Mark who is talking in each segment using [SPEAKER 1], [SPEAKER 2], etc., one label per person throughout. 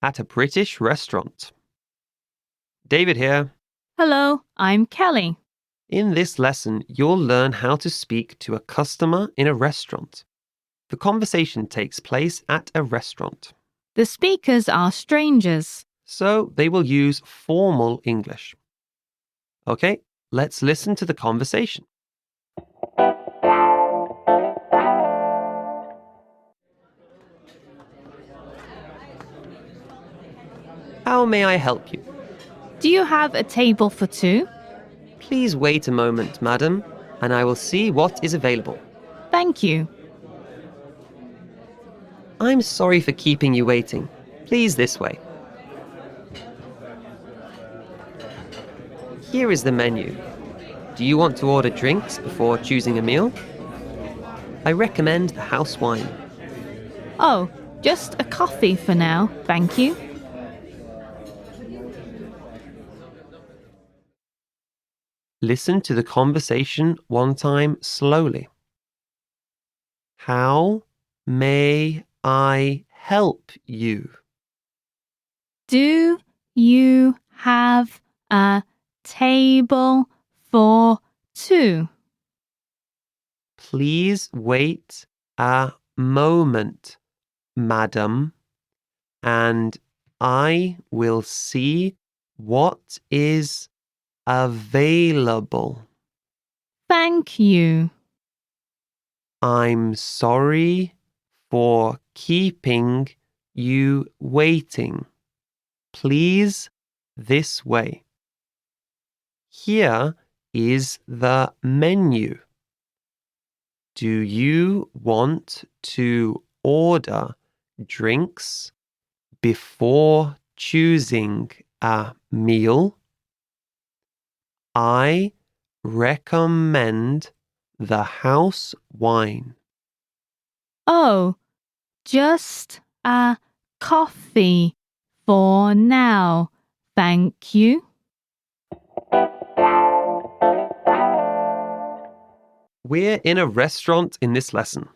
[SPEAKER 1] at a British restaurant. David here.
[SPEAKER 2] Hello, I'm Kelly.
[SPEAKER 1] In this lesson, you'll learn how to speak to a customer in a restaurant. The conversation takes place at a restaurant,
[SPEAKER 2] The speakers are strangers.
[SPEAKER 1] so they will use formal English. Okay, let's listen to the conversation. How may I help you?
[SPEAKER 2] Do you have a table for two?
[SPEAKER 1] Please wait a moment, madam, and I will see what is available.
[SPEAKER 2] Thank you.
[SPEAKER 1] I'm sorry for keeping you waiting. Please this way. Here is the menu. Do you want to order drinks before choosing a meal? I recommend the house wine.
[SPEAKER 2] Oh, just a coffee for now, thank you.
[SPEAKER 1] Listen to the conversation one time slowly. How may I help you?
[SPEAKER 2] Do you have a table for two?
[SPEAKER 1] Please wait a moment, madam, and I will see what is available.
[SPEAKER 2] Thank you.
[SPEAKER 1] I'm sorry for keeping you waiting. Please this way. Here is the menu. Do you want to order drinks before choosing a meal? I recommend the house wine.
[SPEAKER 2] Oh, just a coffee for now, thank you.
[SPEAKER 1] We're in a restaurant in this lesson.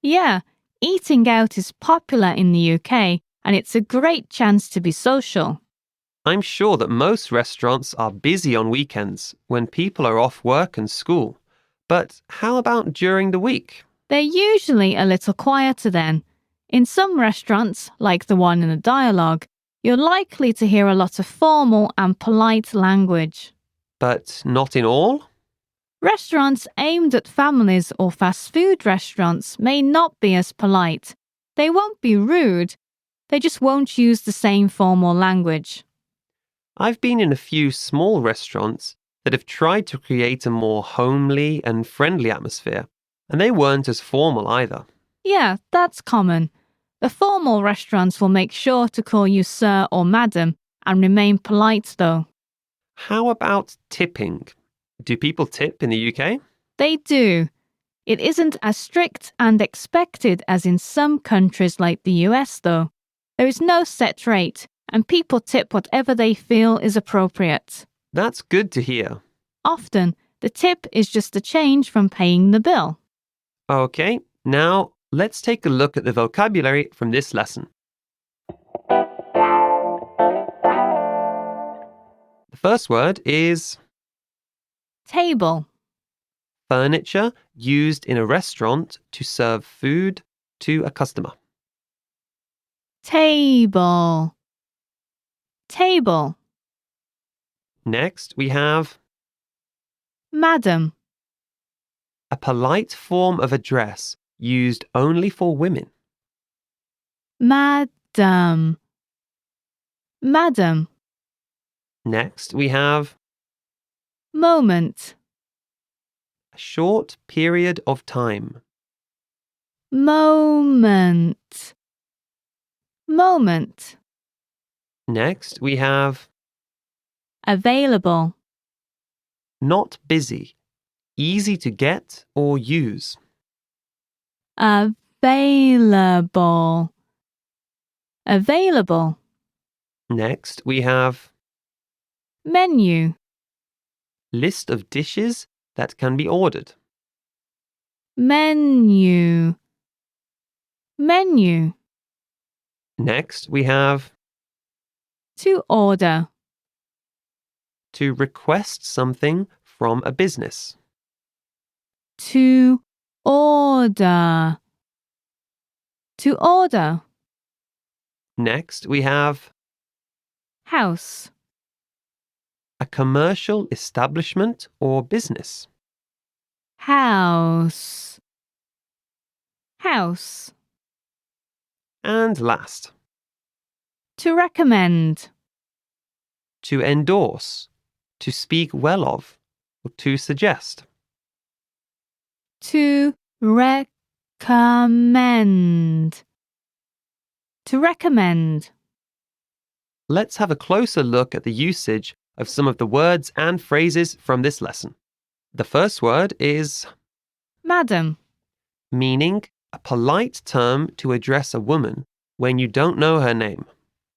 [SPEAKER 2] Yeah, eating out is popular in the UK and it's a great chance to be social.
[SPEAKER 1] I'm sure that most restaurants are busy on weekends when people are off work and school. But how about during the week?
[SPEAKER 2] They're usually a little quieter then. In some restaurants, like the one in the dialogue, you're likely to hear a lot of formal and polite language.
[SPEAKER 1] But not in all?
[SPEAKER 2] Restaurants aimed at families or fast food restaurants may not be as polite. They won't be rude, they just won't use the same formal language.
[SPEAKER 1] I've been in a few small restaurants that have tried to create a more homely and friendly atmosphere, and they weren't as formal either.
[SPEAKER 2] Yeah, that's common. The formal restaurants will make sure to call you sir or madam and remain polite though.
[SPEAKER 1] How about tipping? Do people tip in the UK?
[SPEAKER 2] They do. It isn't as strict and expected as in some countries like the US though. There is no set rate, and people tip whatever they feel is appropriate.
[SPEAKER 1] That's good to hear.
[SPEAKER 2] Often, the tip is just a change from paying the bill.
[SPEAKER 1] Okay, now let's take a look at the vocabulary from this lesson. The first word is
[SPEAKER 2] Table.
[SPEAKER 1] furniture used in a restaurant to serve food to a customer.
[SPEAKER 2] Table. Table.
[SPEAKER 1] Next, we have
[SPEAKER 2] Madam.
[SPEAKER 1] a polite form of address used only for women.
[SPEAKER 2] Madam. Madam.
[SPEAKER 1] Next, we have
[SPEAKER 2] Moment.
[SPEAKER 1] a short period of time.
[SPEAKER 2] Moment. Moment.
[SPEAKER 1] Next, we have
[SPEAKER 2] Available.
[SPEAKER 1] not busy, easy to get or use.
[SPEAKER 2] Available. Available.
[SPEAKER 1] Next, we have
[SPEAKER 2] Menu.
[SPEAKER 1] list of dishes that can be ordered.
[SPEAKER 2] Menu. Menu.
[SPEAKER 1] Next, we have
[SPEAKER 2] To order.
[SPEAKER 1] To request something from a business.
[SPEAKER 2] To order. To order.
[SPEAKER 1] Next, we have
[SPEAKER 2] House.
[SPEAKER 1] a commercial establishment or business.
[SPEAKER 2] House. House.
[SPEAKER 1] And last,
[SPEAKER 2] To recommend.
[SPEAKER 1] to endorse, to speak well of, or to suggest.
[SPEAKER 2] To recommend. To recommend.
[SPEAKER 1] Let's have a closer look at the usage of some of the words and phrases from this lesson. The first word is
[SPEAKER 2] Madam.
[SPEAKER 1] meaning a polite term to address a woman when you don't know her name.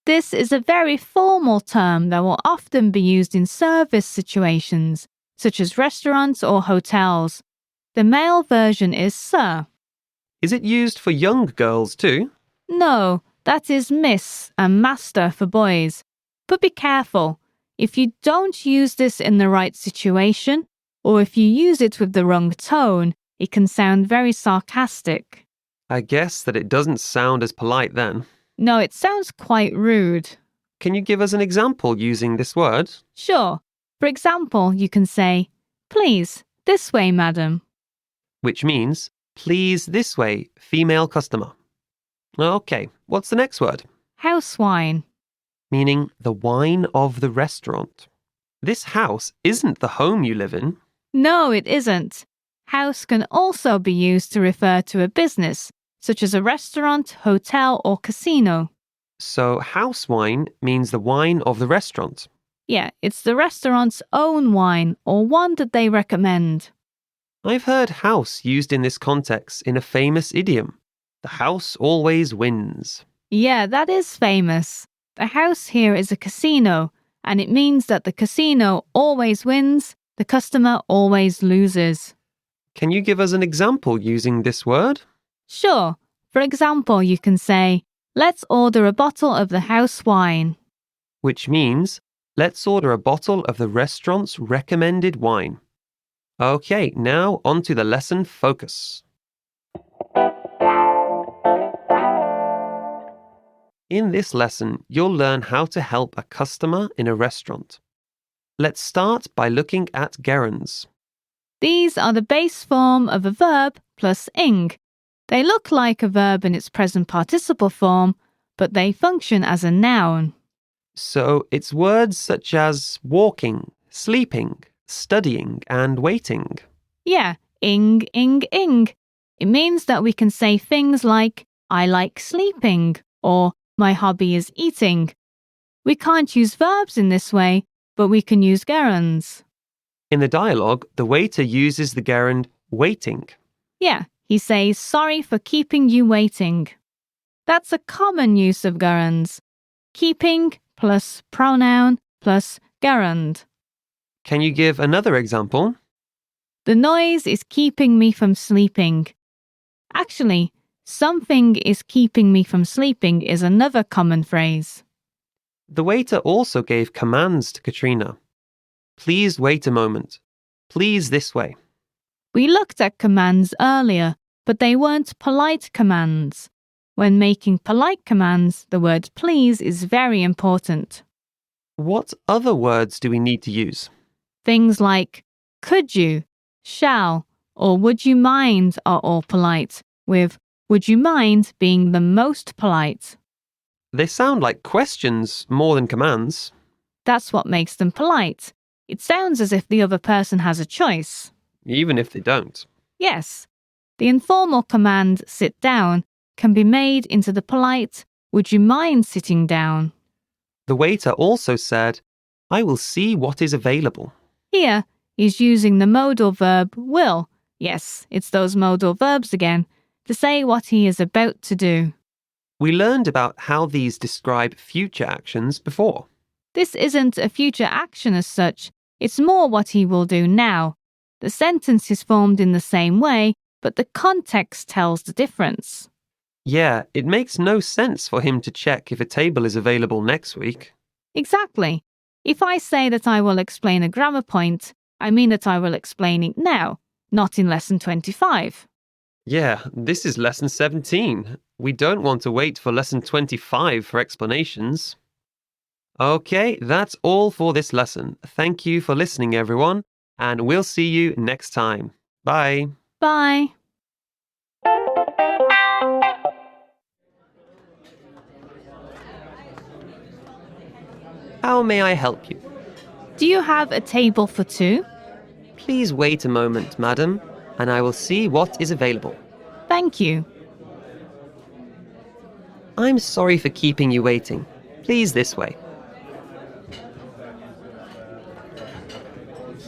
[SPEAKER 2] This is a very formal term that will often be used in service situations, such as restaurants or hotels. The male version is sir.
[SPEAKER 1] Is it used for young girls too?
[SPEAKER 2] No, that is miss and master for boys. But be careful. If you don't use this in the right situation, or if you use it with the wrong tone, it can sound very sarcastic.
[SPEAKER 1] I guess that it doesn't sound as polite then.
[SPEAKER 2] No, it sounds quite rude.
[SPEAKER 1] Can you give us an example using this word?
[SPEAKER 2] Sure. For example, you can say, please, this way, madam.
[SPEAKER 1] Which means, please this way, female customer. Okay, what's the next word?
[SPEAKER 2] House wine.
[SPEAKER 1] Meaning the wine of the restaurant. This house isn't the home you live in.
[SPEAKER 2] No, it isn't. House can also be used to refer to a business, such as a restaurant, hotel, or casino.
[SPEAKER 1] So house wine means the wine of the restaurant.
[SPEAKER 2] Yeah, it's the restaurant's own wine or one that they recommend.
[SPEAKER 1] I've heard house used in this context in a famous idiom. The house always wins.
[SPEAKER 2] Yeah, that is famous. The house here is a casino, and it means that the casino always wins, the customer always loses.
[SPEAKER 1] Can you give us an example using this word?
[SPEAKER 2] Sure. For example, you can say, let's order a bottle of the house wine.
[SPEAKER 1] Which means, let's order a bottle of the restaurant's recommended wine. Okay, now on to the lesson focus. In this lesson, you'll learn how to help a customer in a restaurant. Let's start by looking at gerunds.
[SPEAKER 2] These are the base form of a verb plus ing. They look like a verb in its present participle form, but they function as a noun.
[SPEAKER 1] So it's words such as walking, sleeping, studying, and waiting.
[SPEAKER 2] Yeah, ing, ing, ing. It means that we can say things like, I like sleeping, or my hobby is eating. We can't use verbs in this way, but we can use gerunds.
[SPEAKER 1] In the dialogue, the waiter uses the gerund waiting.
[SPEAKER 2] Yeah, he says, sorry for keeping you waiting. That's a common use of gerunds. Keeping plus pronoun plus gerund.
[SPEAKER 1] Can you give another example?
[SPEAKER 2] The noise is keeping me from sleeping. Actually, something is keeping me from sleeping is another common phrase.
[SPEAKER 1] The waiter also gave commands to Katrina. Please wait a moment. Please this way.
[SPEAKER 2] We looked at commands earlier, but they weren't polite commands. When making polite commands, the word please is very important.
[SPEAKER 1] What other words do we need to use?
[SPEAKER 2] Things like could you, shall, or would you mind are all polite, with would you mind being the most polite.
[SPEAKER 1] They sound like questions more than commands.
[SPEAKER 2] That's what makes them polite. It sounds as if the other person has a choice.
[SPEAKER 1] Even if they don't.
[SPEAKER 2] Yes. The informal command sit down can be made into the polite would you mind sitting down.
[SPEAKER 1] The waiter also said, I will see what is available.
[SPEAKER 2] Here, he's using the modal verb will. Yes, it's those modal verbs again, to say what he is about to do.
[SPEAKER 1] We learned about how these describe future actions before.
[SPEAKER 2] This isn't a future action as such, it's more what he will do now. The sentence is formed in the same way, but the context tells the difference.
[SPEAKER 1] Yeah, it makes no sense for him to check if a table is available next week.
[SPEAKER 2] Exactly. If I say that I will explain a grammar point, I mean that I will explain it now, not in lesson 25.
[SPEAKER 1] Yeah, this is lesson 17. We don't want to wait for lesson 25 for explanations. Okay, that's all for this lesson. Thank you for listening, everyone, and we'll see you next time. Bye.
[SPEAKER 2] Bye.
[SPEAKER 1] How may I help you?
[SPEAKER 2] Do you have a table for two?
[SPEAKER 1] Please wait a moment, madam, and I will see what is available.
[SPEAKER 2] Thank you.
[SPEAKER 1] I'm sorry for keeping you waiting. Please this way.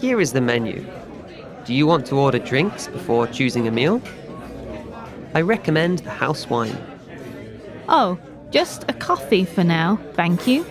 [SPEAKER 1] Here is the menu. Do you want to order drinks before choosing a meal? I recommend the house wine.
[SPEAKER 2] Oh, just a coffee for now, thank you.